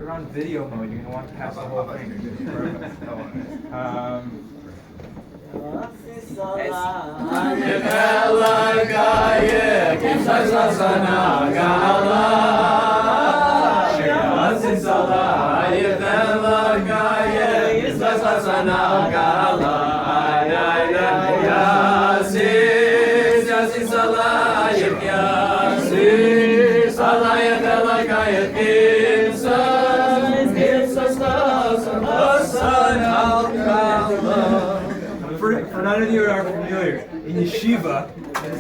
Put it on video mode. You're gonna want to catch the whole thing. For none of you who are familiar, in yeshiva,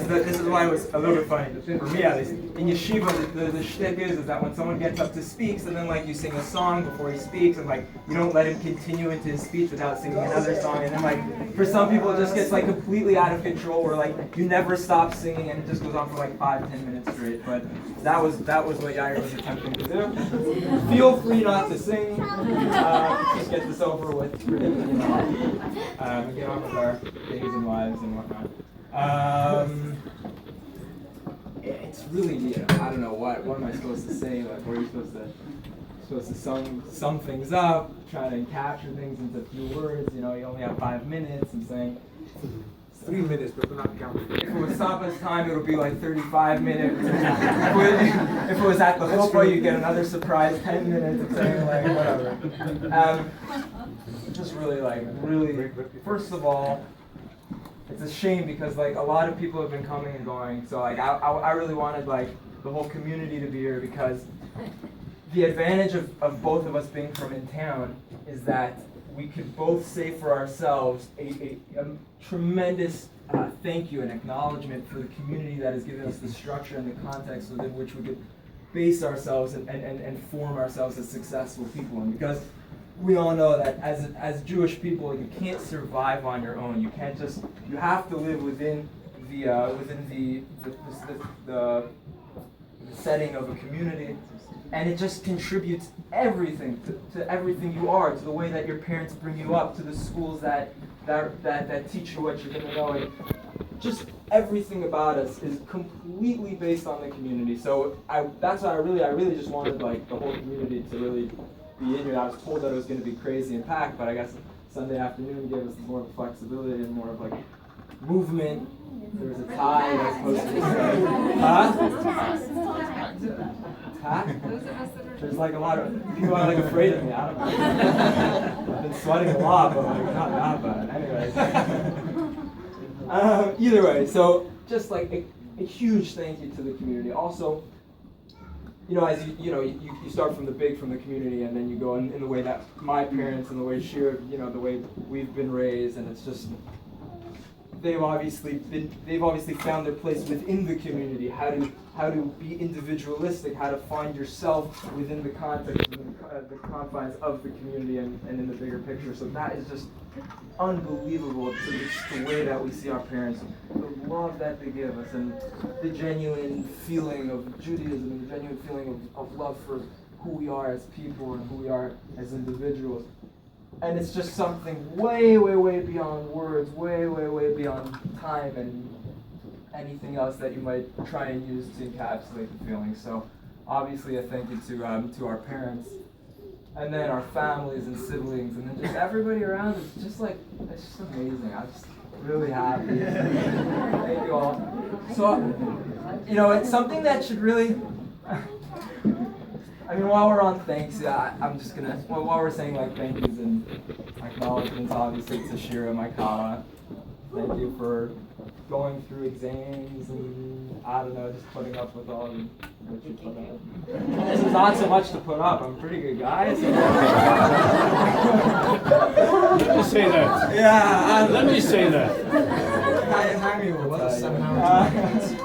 this is why it was a little bit funny, for me at least, in yeshiva, the shtick is that when someone gets up to speak, so then like you sing a song before he speaks, and like you don't let him continue into his speech without singing another song, and then like for some people it just gets like completely out of control, where like you never stop singing and it just goes on for like 5-10 minutes straight. But that was what Yair was attempting to do. Feel free not to sing. Just get this over with. Get on with our days and lives and whatnot. It's really, I don't know what am I supposed to say? Like, where are you supposed to sum things up, try to capture things into a few words? You only have 5 minutes. I'm saying 3 minutes, but we're not counting. if it was Sabba's time, it would be like 35 minutes. If it was at the chuppah, you get another surprise 10 minutes. It's saying like whatever. Just really, first of all, it's a shame because like a lot of people have been coming and going. So like I really wanted like the whole community to be here, because the advantage of both of us being from in town is that we could both say for ourselves a tremendous thank you and acknowledgement for the community that has given us the structure and the context within which we could base ourselves and form ourselves as successful people. And because we all know that as Jewish people, you can't survive on your own. You can't just. You have to live within the setting of a community, and it just contributes everything to everything you are, to the way that your parents bring you up, to the schools that teach you what you're going to know. And just everything about us is completely based on the community. So that's why I really just wanted like the whole community to really be in here. I was told that it was going to be crazy and packed, but I guess Sunday afternoon gave us more flexibility and more of like movement. There was a tide as opposed to There's like a lot of people are like afraid of me. I don't know. I've been sweating a lot, but like not that bad. Anyways, either way, so just like a huge thank you to the community. Also, as you start from the community, and then you go in the way that my parents and the way Shira, the way we've been raised, and it's just they've obviously found their place within the community. How to be individualistic, how to find yourself within the context, within the confines of the community, and in the bigger picture. So that is just unbelievable to the way that we see our parents, the love that they give us, and the genuine feeling of Judaism, and the genuine feeling of love for who we are as people and who we are as individuals. And it's just something way, way, way beyond words, way, way, way beyond time and anything else that you might try and use to encapsulate the feeling. So obviously a thank you to our parents, and then our families and siblings, and then just everybody around. It's just amazing. I'm just really happy. Thank you all. So, it's something that should really, while we're on thanks, I'm just gonna, while we're saying like thank yous and acknowledgements, obviously to Shira, my Kala. Thank you for going through exams and, I don't know, just putting up with all what you put up. This is not so much to put up. I'm a pretty good guy. So. Let me say that. Yeah. Let me say that.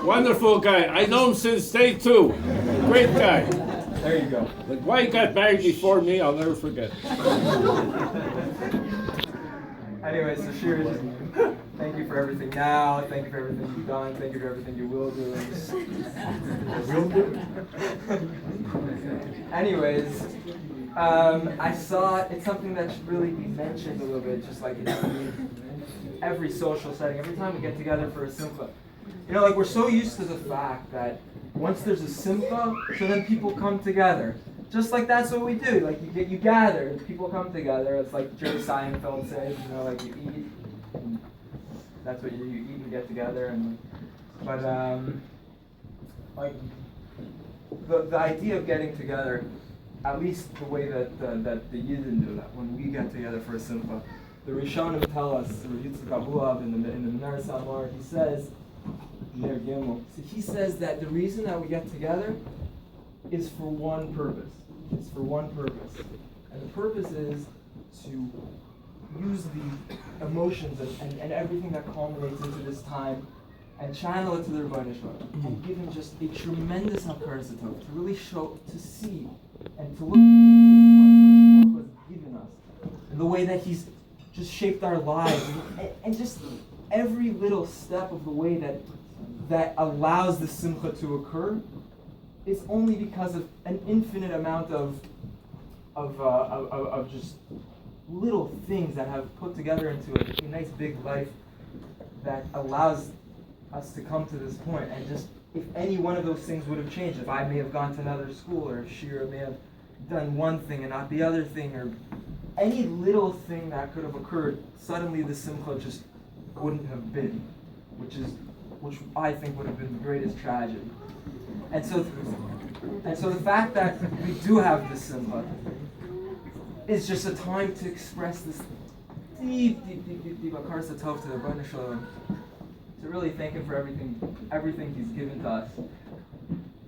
Wonderful guy. I know him since day 2. Great guy. There you go. But why he got married before me, I'll never forget. Anyway, so Shira, just thank you for everything now. Thank you for everything you've done. Thank you for everything you will do. Anyways, I saw it's something that should really be mentioned a little bit, just like in every social setting. Every time we get together for a simcha, we're so used to the fact that once there's a simcha, so then people come together. just like that's what we do. Like you gather, people come together. It's like Jerry Seinfeld says, you know, like you eat. And that's what you do. You eat and get together. But like the idea of getting together, at least the way that the Yidden do that, when we get together for a simcha, the Rishonim tell us, Yitzchak Abuav in the Ner Samar, he says, Ner Gimel, he says that the reason that we get together is for one purpose. It's for one purpose. And the purpose is to use the emotions and everything that culminates into this time and channel it to the Rebbeinu Shalom and give him just a tremendous hakaras hatov, to really show, to see, and to look at what has given us, and the way that he's just shaped our lives, and just every little step of the way that allows the simcha to occur is only because of an infinite amount of just little things that have put together into a nice big life that allows us to come to this point. And just if any one of those things would have changed, if I may have gone to another school, or if Shira may have done one thing and not the other thing, or any little thing that could have occurred, suddenly the simcha just wouldn't have been, which I think would have been the greatest tragedy. And so the fact that we do have this simcha is just a time to express this deep hakaras hatov to the Rebbeinu Shalom, to really thank him for everything he's given to us,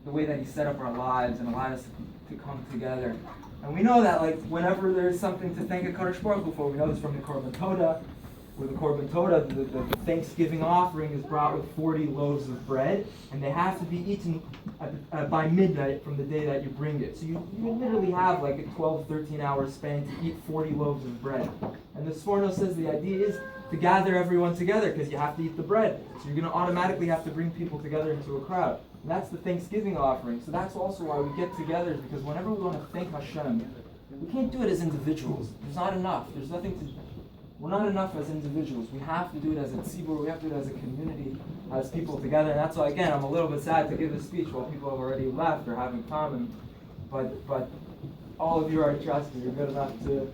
the way that he set up our lives and allowed us to come together. And we know that, like, whenever there's something to thank a Kadosh Baruch Hu for, we know this from the Korban Todah. With the Korban Todah, the Thanksgiving offering is brought with 40 loaves of bread, and they have to be eaten by midnight from the day that you bring it. So you literally have like a 12, 13-hour span to eat 40 loaves of bread. And the Sforno says the idea is to gather everyone together because you have to eat the bread. So you're going to automatically have to bring people together into a crowd. And that's the Thanksgiving offering. So that's also why we get together, is because whenever we want to thank Hashem, we can't do it as individuals. There's not enough. There's nothing to. We're not enough as individuals. We have to do it as a tzibur. We have to do it as a community, as people together. And that's why, again, I'm a little bit sad to give this speech while people have already left or haven't come. But all of you are trusted. You're good enough to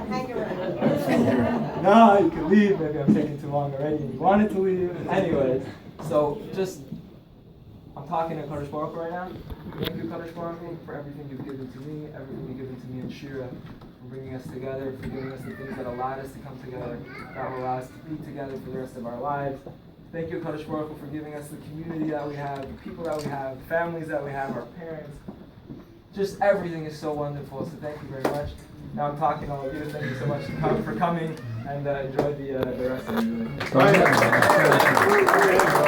hang around. No, you can leave. Maybe I'm taking too long already and you wanted to leave. Anyways, so just, I'm talking to Kadosh Baruch Hu right now. Thank you, Kadosh Baruch Hu, for everything you've given to me, everything you've given to me and Shira, for bringing us together, for giving us the things that allowed us to come together, that will allow us to be together for the rest of our lives. Thank you, Kadosh Baruch Hu, for giving us the community that we have, the people that we have, the families that we have, our parents. Just everything is so wonderful, so thank you very much. Now I'm talking to all of you. Thank you so much for coming, and enjoy the rest of the day.